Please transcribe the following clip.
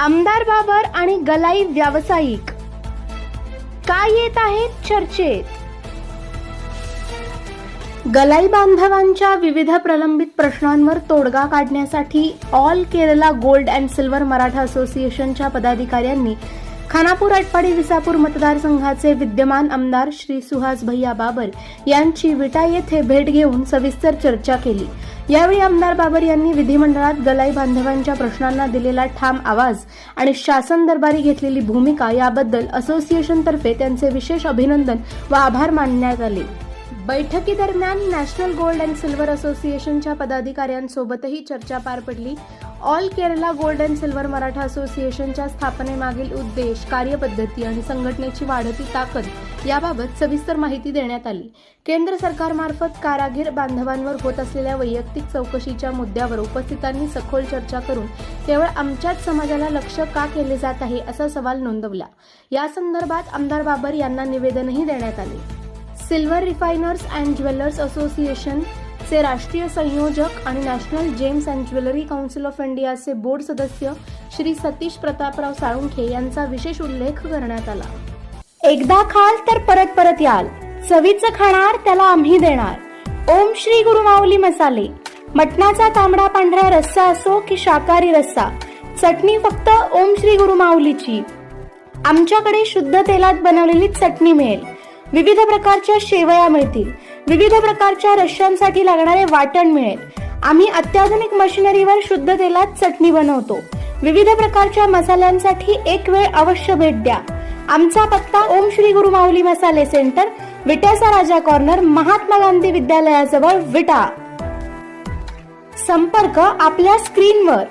आमदार बाबर आणि गलाई व्यावसायिक काय येत आहेत चर्चेत? गलाई बांधवांच्या विविध प्रलंबित प्रश्नांवर तोडगा काढण्यासाठी all Kerala gold and silver Maratha असोसिएशनच्या पदाधिकाऱ्यांनी खानापूर आटपाडी विसापूर मतदारसंघाचे विद्यमान आमदार श्री सुहास भैया बाबर यांची विटा येथे भेट घेऊन सविस्तर चर्चा केली। यावेळी आमदार बाबर यांनी विधिमंडळात गलाई बांधवांच्या प्रश्नांना दिलेला ठाम आवाज आणि शासन दरबारी घेतलेली भूमिका याबद्दल असोसिएशनतर्फे त्यांचे विशेष अभिनंदन व आभार मानण्यात आले। बैठकीदरम्यान नॅशनल गोल्ड अँड सिल्वर असोसिएशनच्या पदाधिकाऱ्यांसोबतही चर्चा पार पडली। All Kerala gold and silver Maratha असोसिएशनच्या स्थापनेमागील उद्देश, कार्यपद्धती आणि संघटनेची वाढती ताकद याबाबत सविस्तर माहिती देण्यात आली। केंद्र सरकारमार्फत कारागीर बांधवांवर होत असलेल्या वैयक्तिक चौकशीच्या मुद्द्यावर उपस्थितांनी सखोल चर्चा करून केवळ आमच्याच समाजाला लक्ष्य का केले जात आहे असा सवाल नोंदवला। या संदर्भात आमदार बाबर यांना निवेदनही देण्यात आले। सिल्वर रिफायनर्स अँड ज्वेलर्स असोसिएशन चे राष्ट्रीय संयोजक आणि national gems and jewellery council of इंडियाचे बोर्ड सदस्य श्री सतीश प्रतापराव साळुंखे यांचा विशेष उल्लेख करण्यात आला। एकदा खाल तर परत परत याल, चवीचं खाणार त्याला आम्ही देणार। ओम श्री गुरु माऊली मसाले, मटणाचा तांबडा पांढरा रस्सा असो की शाकाहारी रस्सा, चटणी फक्त ओम श्री गुरु माऊलीची। आमच्याकडे शुद्ध तेलात बनवलेली चटणी मिळेल, विविध प्रकारच्या शेवया मिळतील, विविध प्रकारच्या रश्श्यांसाठी लागणारे वाटण मिळेल। आम्ही अत्याधुनिक मशिनरीवर शुद्ध तेलात चटणी बनवतो। विविध प्रकारच्या मसाल्यांसाठी एक वेळ अवश्य भेट द्या। आमचा पत्ता ओम श्री गुरु माऊली मसाले सेंटर, विट्याचा राजा कॉर्नर, महात्मा गांधी विद्यालयाजवळ, विटा। संपर्क आपल्या स्क्रीनवर।